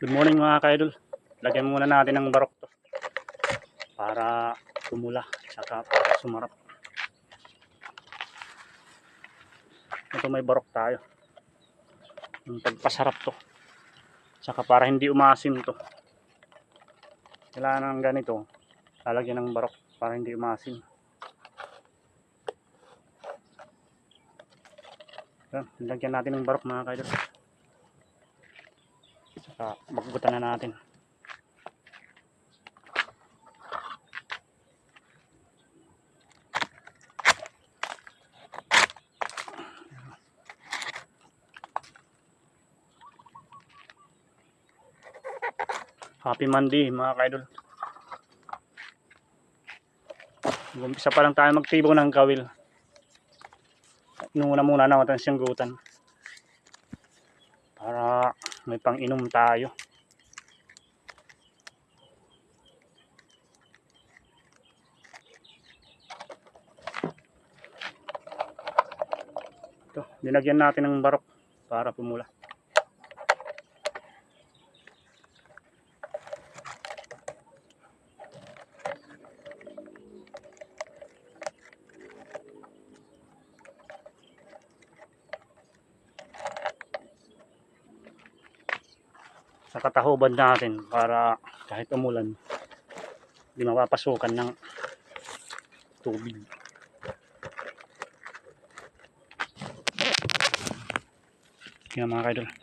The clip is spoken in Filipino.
Good morning mga ka-idol. Lagyan muna natin ng barok to para tumula saka para sumarap. Ito may barok tayo. Yung pagpasarap to. Saka para hindi umasim to. Kailangan ng ganito. Lalagyan ng barok para hindi umasim. Lagyan natin ng barok mga ka-idol. Saka magbutan na natin. Happy Monday mga ka-idol. Umpisa pa lang tayo magtibo ng kawil. Inuna muna natin siyang gutan para may pang-inom tayo. Ito, dinagyan natin ng barok para pumula. Sa katahuban natin para kahit umulan hindi mapapasukan ng tubig. Yan mga ka-idol.